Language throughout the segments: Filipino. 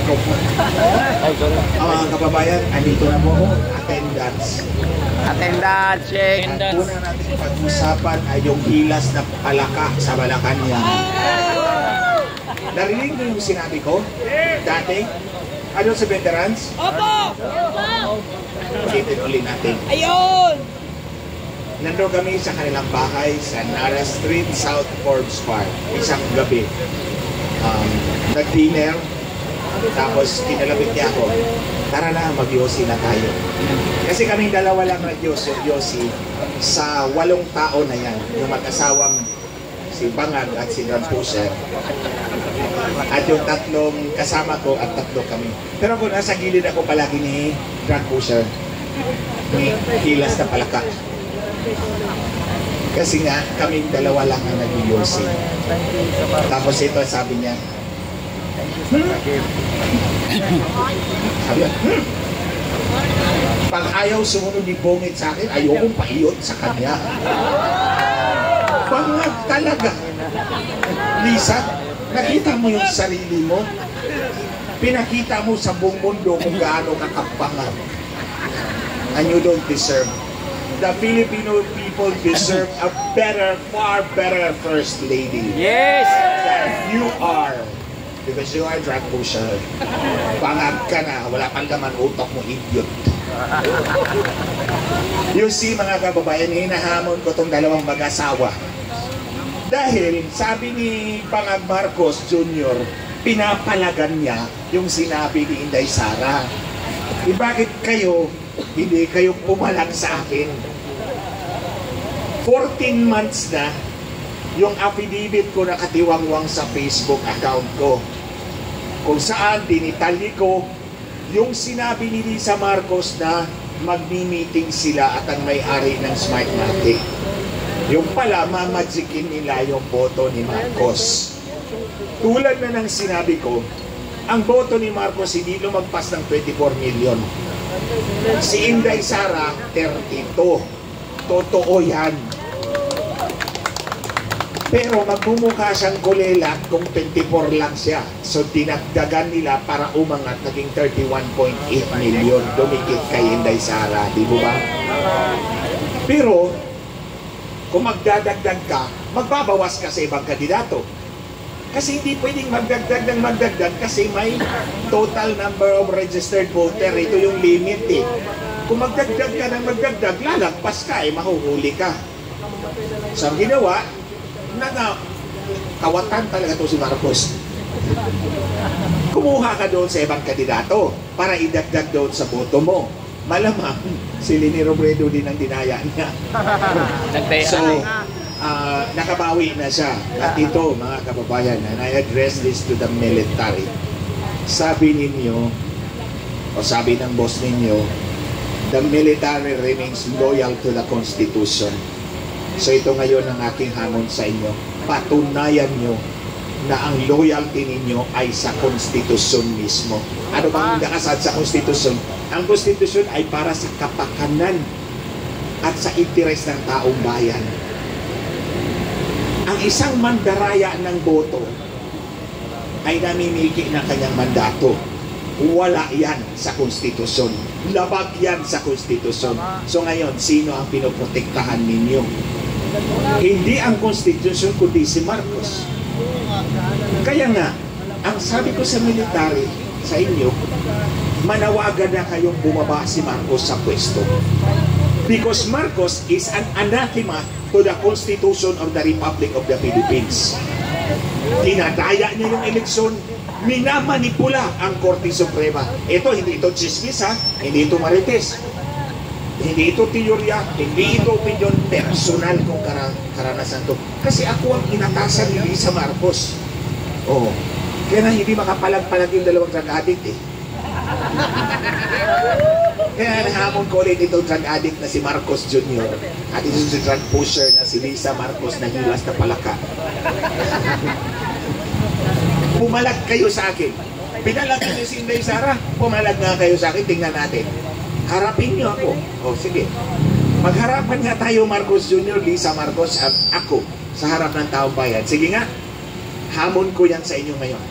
Mga kababayan, andito na po ako, attendance. Attendance, check. Ang una natin pag-usapan ay yung hilas na palaka sa Malacanang. Narinig mo yung sinabi ko? Dati? Ano sa veterans? Opo! Ulitin ulit natin. Ayun! Nandun kami sa kanilang bahay sa Nara Street, South Forbes Park. Isang gabi. Nag-dinner. Tapos kinalabit niya ako. Tara na, mag-yosi na tayo. Kasi kaming dalawa lang nag-yosi sa 8 tao na yan. Yung mag-asawang si Bangag at si Grand Pusher. At yung 3 kasama ko at 3 kami. Pero kung nasa gilid ako palagi ni Grand Pusher, may hilas na palaka. Kasi nga, kaming dalawa lang ang nag-yosi. Tapos ito, sabi niya, sabi niya, pag ayaw sumunod ni Bongit sa akin, ayokong paiyot sa kanya. Bangag talaga. Lisa, nakita mo yung sarili mo? Pinakita mo sa buong mundo kung gaano kakapangag. And you don't deserve. The Filipino people deserve a better, far better First Lady. Yes! Than you are. Because you are drug pusher. Bangag ka na. Wala pang laman utak mo, idiot. You see, mga kababayan, hinahamon ko itong 2 mag-asawa. Dahil, sabi ni Bangag Marcos Jr., pinapalagan niya yung sinabi ni Inday Sara. Bakit kayo, hindi kayo pumalag sa akin? 14 months na yung affidavit ko nakatiwangwang sa Facebook account ko. Kung saan dinitali ko yung sinabi ni Lisa Marcos na magmi-meeting sila at ang may-ari ng Smartmatic. Yung pala, mamadzikin nila yung boto ni Marcos. Tulad na ng sinabi ko, ang boto ni Marcos hindi lumagpas ng 24 million. Si Inday Sara, 32. Totoo yan. Pero magmumukha siyang kulelat kung 24 lang siya. So dinagdagan nila para umangat, naging 31.8 million. Dumikit kay Inday Sara, di ba? Pero kung magdadagdag ka, magbabawas ka sa ibang kandidato. Kasi hindi pwedeng magdagdag ng magdagdag kasi may total number of registered voter. Ito yung limit eh. Kung magdagdag ka ng magdagdag, lalagpas ka eh, mahuhuli ka. So ang ginawa, kawatan talaga to si Marcos. Kumuha ka doon sa ibang kandidato para idagdag doon sa boto mo. Malamang si Leni Robredo din ang dinaya niya. So, nakabawi na siya. At ito, mga kababayan, and I address this to the military. Sabi ninyo, o sabi ng boss ninyo, the military remains loyal to the Constitution. So ito ngayon ang aking hamon sa inyo. Patunayan nyo na ang loyalty ninyo ay sa Konstitusyon mismo. Ano bang nakasad sa Konstitusyon? Ang Konstitusyon ay para sa kapakanan at sa interes ng taong bayan. Ang isang mandaraya ng boto ay namimiki ng kanyang mandato. Wala yan sa Konstitusyon. Labag yan sa Konstitusyon. So ngayon, sino ang pinoprotektahan ninyo? Hindi ang Konstitusyon, kundi si Marcos. Kaya nga, ang sabi ko sa military, sa inyo, manawagan na kayong bumaba si Marcos sa pwesto. Because Marcos is an anathema to the Constitution of the Republic of the Philippines. Tinadaya niya yung eleksyon, minamanipula ang Korte Suprema. Ito, hindi ito chismis ha, hindi ito marites. Hindi ito teorya, hindi ito opinion, personal kong karanasan to. Kasi ako ang inatasan ni Lisa Marcos. Oh, kaya na hindi makapalag-palag yung 2 drug addict eh. Kaya nahamon ko ulit itong drug addict na si Marcos Jr. At ito si drug pusher na si Lisa Marcos na hilas na palaka. Pumalag kayo sa akin. Pinalag niyo si Inday Sara, pumalag nga kayo sa akin, tingnan natin. Harapin niyo ako. O sige. Magharapan nga tayo, Marcos Jr., Lisa Marcos at ako sa harap ng taong bayan. Sige nga, hamon ko yan sa inyo ngayon.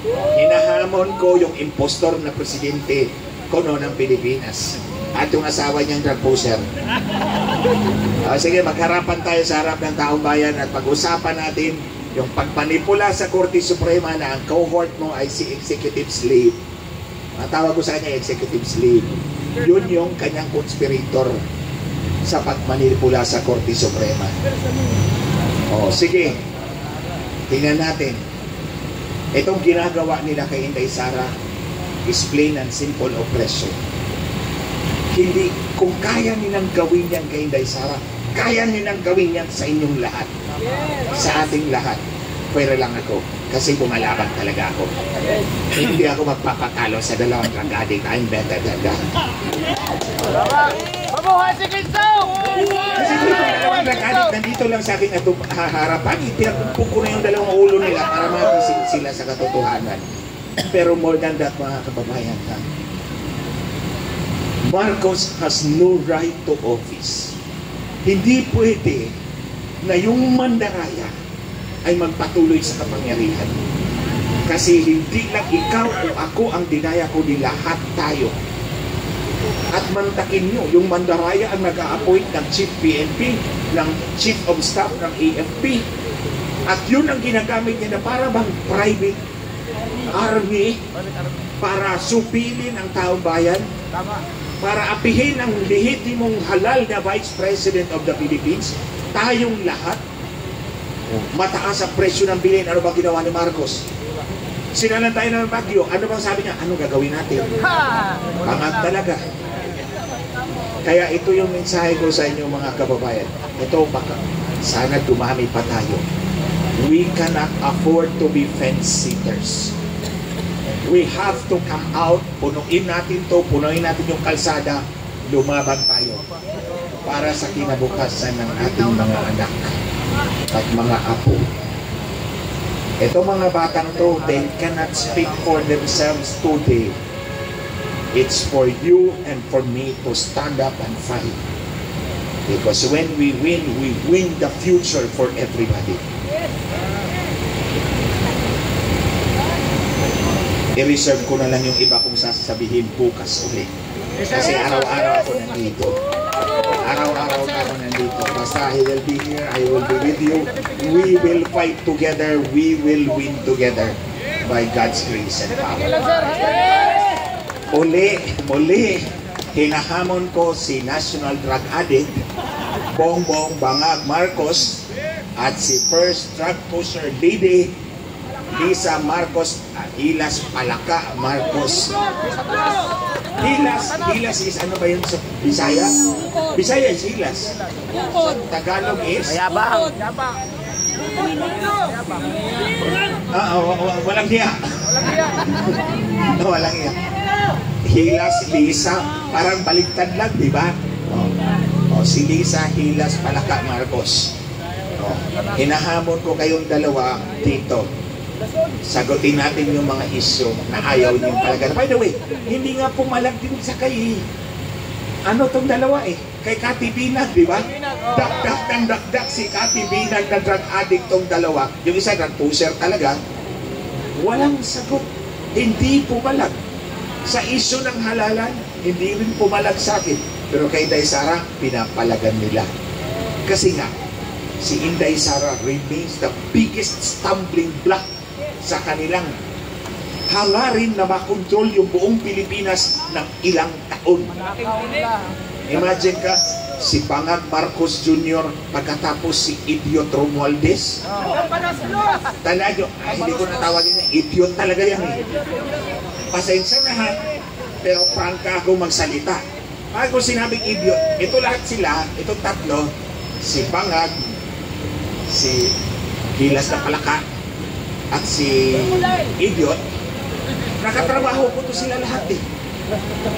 Hinahamon ko yung impostor na presidente ko noon ng Pilipinas at yung asawa niyang drug pusher. Sige, magharapan tayo sa harap ng taong bayan at pag-usapan natin yung pagpanipula sa Korte Suprema na ang cohort mo ay si executive slave. Matawag ko sa kanya executive slave. Yun yung kanyang conspirator sa pagmanipula sa Korte Suprema. Sige, tingnan natin. Itong ginagawa nila kay Inday Sara is plain and simple oppression. Hindi, kung kaya nilang gawin yan kay Inday Sara, kaya nilang gawin yan sa inyong lahat. Sa ating lahat. Pero lang ako, kasi bumalaban talaga ako. Hindi ako magpapatalo sa dalawang drug addict. I'm better than that. Mabuhay si Cristo! Kasi dalawang drug addict, nandito lang sa akin at harapan. Pinakumpok ko na yung dalawang ulo nila para magising sila sa katotohanan. Pero more than that, mga kababayan, Marcos has no right to office. Hindi pwede na yung mandaraya ay magpatuloy sa kapangyarihan. Kasi hindi lang ikaw o ako ang dinaya ko, ni lahat tayo. At mantakin nyo, yung mandaraya ang nag-a-appoint ng Chief PNP, ng Chief of Staff ng AFP. At yun ang ginagamit niya na para bang private army para supilin ang taong bayan. Para apihin ang lehitimong halal na Vice President of the Philippines, tayong lahat. Mataas ang presyo ng bilhin. Ano ba ginawa ni Marcos? Sinalan tayo ng bagyo. Ano bang sabi niya? Ano gagawin natin? Pangag talaga. Kaya ito yung mensahe ko sa inyo, mga kababayan. Ito baka sana dumami pa tayo. We cannot afford to be fence-sitters. We have to come out, punuin natin yung kalsada, lumaban tayo para sa kinabukasan ng ating mga anak at mga apo. Ito mga batang to, they cannot speak for themselves today. It's for you and for me to stand up and fight. Because when we win the future for everybody. I-reserve ko na lang yung iba kong sasabihin bukas ulit. Kasi araw-araw ako nandito. Araw-araw ako nandito. Basta I will be here, I will be with you. We will fight together, we will win together by God's grace and power. Muli, hinahamon ko si National Drug Addict, Bongbong Bangag Marcos, at si First Drug Pusher Lady, Lisa Marcos, Hilas Palaka Marcos. Hilas is ano ba yun sa Bisaya? Bisaya is Hilas. Tagalog is? Mayabang. Walang hiya. Walang hiya. Hilas, Lisa, parang baligtad lang, di ba? Si Lisa, Hilas Palaka Marcos. Hinahamon ko kayong dalawa dito. Sagutin natin yung mga isyo na ayaw niyong talaga. By the way, hindi nga pumalag din sa kay ano tong dalawa kay Kati Binag, di ba? Dakdak si Kati Binag na drug addict tong dalawa. Yung isa drug pusher talaga. Walang sagot. Hindi pumalag. Sa isyo ng halalan, hindi rin pumalag sa akin. Pero kay Inday Sara, pinapalagan nila. Kasi nga, si Inday Sara remains the biggest stumbling block sa kanilang hangarin na makontrol yung buong Pilipinas ng ilang taon. Imagine ka, si Bangag Marcos Jr. pagkatapos si Idiot Romualdez. Talaga, hindi ko natawagin niya, idiot talaga yan Pasensya na ha, pero prangka ako magsalita. Pag ko sinabing idiot, ito lahat sila, itong tatlo, si Bangag, si Hilas na Palaka, at si Idiot, nakatrabaho po to sila lahat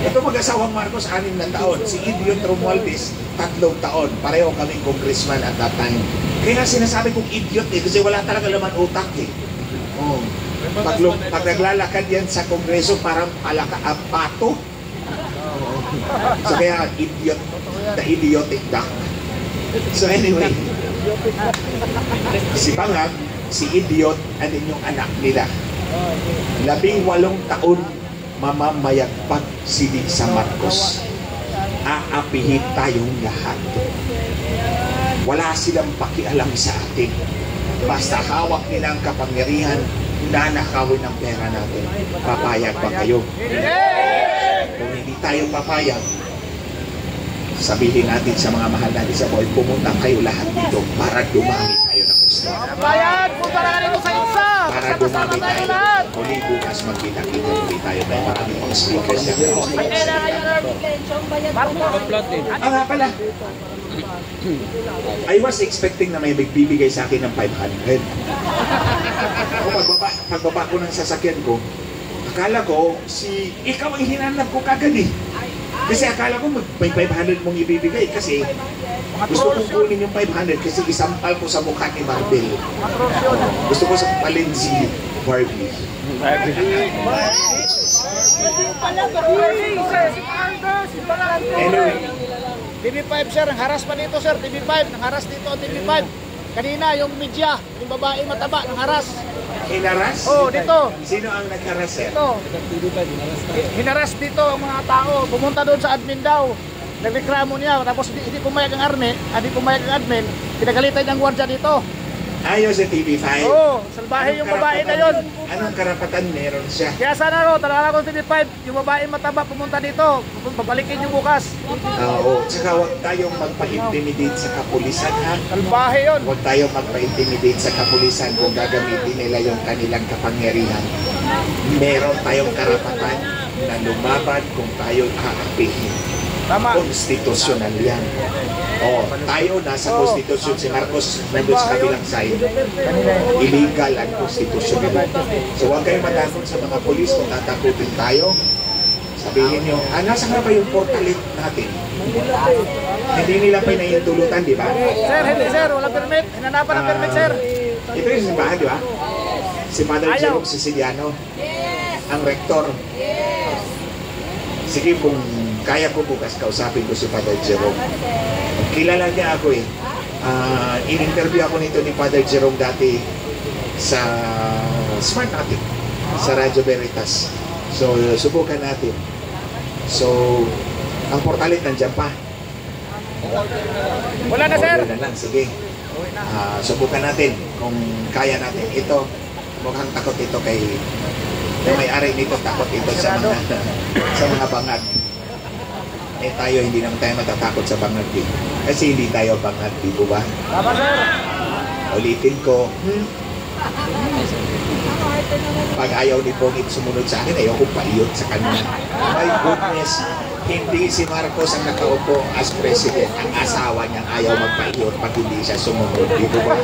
Ito mag-asawang Marcos, 6 na taon. Si Idiot Romualdez, 3 taon. Pareho kaming congressman at that time. Kaya sinasabi kong idiot kasi wala talaga laman utak Pag naglalakad yan sa kongreso, parang pato. So kaya idiot, the idiotic duck. So anyway, si Bangag, si Idiot, and yung anak nila. 18 taon mamamayagpag si Lisa Marcos. Aapihin tayong lahat. Wala silang pakialam sa atin. Basta hawak nila ang kapangyarihan, nanakawin ang pera natin. Papayag ba kayo? Kung hindi tayo papayag, sabihin natin sa mga mahal natin sa buhay, pumunta kayo lahat dito para dumami tayo ng gusto. Bayad! Punta na dito sa isa! Para dumami tayo. Muli bukas magkita-kita muli tayo. May maraming mga speakers na nga pala. I was expecting na may magbibigay sa akin ng 500. Pagbaba ko ng sasakyan ko, akala ko ikaw ang hinanap ko kagad eh. Kasi akala ko may 500 mong ibibigay kasi gusto kong kunin yung 500 kasi isampal ko sa mukha ni Marvel. Gusto ko sampalin si Barbie. Anyway, TV5 sir, ang haras pa dito sir, TV5, ang haras dito TV5. Kanina yung media, yung babae mataba, ang haras. hinaras? Oh, dito. Sino ang nagharas sir? Ito. Hinaras dito ang mga tao. Pumunta doon sa admin daw. Nagreklamo niya. Tapos hindi pumayag ang admin. Hindi pumayag ang admin. Pinagalitan ng gwardiya dito. Ayaw sa TV5? Oo. Salbahe yung babae na yun. Anong karapatan meron siya? Kaya sana ro, talaga akong TV5. Yung babae mataba pumunta dito. Babalikin yung bukas. Oo. Tsaka huwag tayong magpa-intimidate sa kapulisan ha? Salbahe yun. Huwag tayong magpa-intimidate sa kapulisan kung gagamitin nila yung kanilang kapangyarihan. Meron tayong karapatan na lumaban kung tayo aapihin. Tama. Konstitusyonal yan. Oh, tayo nasa konstitusyon. Si Marcos nandun sa kabilang side. Illegal ang konstitusyon. So huwag kayong matakot sa mga polis kung tatakutin tayo. Sabihin nyo, nasa nga ba yung portalit natin? Hindi nila pinahintulutan, di ba? Sir, hindi sir. Walang permit. Hinanapan ng permit sir. Ito yung simbahan, di ba? Si Father Jerome Siciliano. Ang rektor. Sige, kung kaya ko bukas, kausapin ko si Father Jerome. Kilala niya ako eh. In-interview ako nito ni Father Jerome dati sa Smart natin, sa Radyo Veritas. So, subukan natin. So, ang portalit nandiyan pa. Wala na sir. Wala na lang, sige. Subukan natin kung kaya natin. Ito, mukhang takot ito kay yung may-ari nito, takot ito sa mga bangag. Eh tayo, hindi naman tayo matatakot sa bangag din. Kasi hindi tayo bangag, di po ba? Tama sir. Ulitin ko, pag ayaw ni Pongit sumunod sa akin, ayaw kong paiyot sa kanya. My goodness, hindi si Marcos ang nakaupo as president. Ang asawa niyang ayaw magpaiyot pag hindi siya sumunod, di po ba?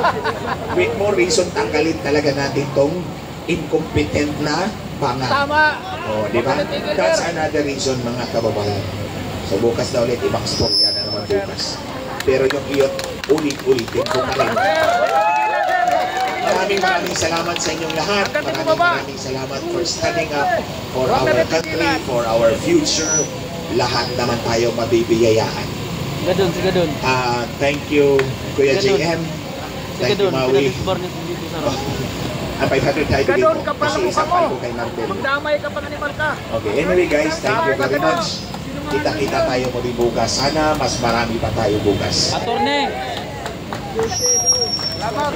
With more reason, tanggalin talaga natin tong incompetent na bangag. Tama. Oh, di ba? That's another reason, mga kababayan. So bukas na ulit, ibang storya na naman bukas. Pero yung iyot, ulit-ulitin ko pa rin. Maraming salamat sa inyong lahat. Maraming salamat for standing up for our country, for our future. Lahat naman tayo mabibiyayaan. Gadun, si Gadun. Thank you, Kuya JM. Thank you, Maui. Ang 500 tayo dito. Gadun ka pa Kasi ng mukha isang mo. kay Marvel. Magdamay ka pa ng animal ka. Okay, anyway guys, thank you very much. Kita-kita tayo muli bukas. Sana mas marami pa tayo bukas. Attorney. Salamat.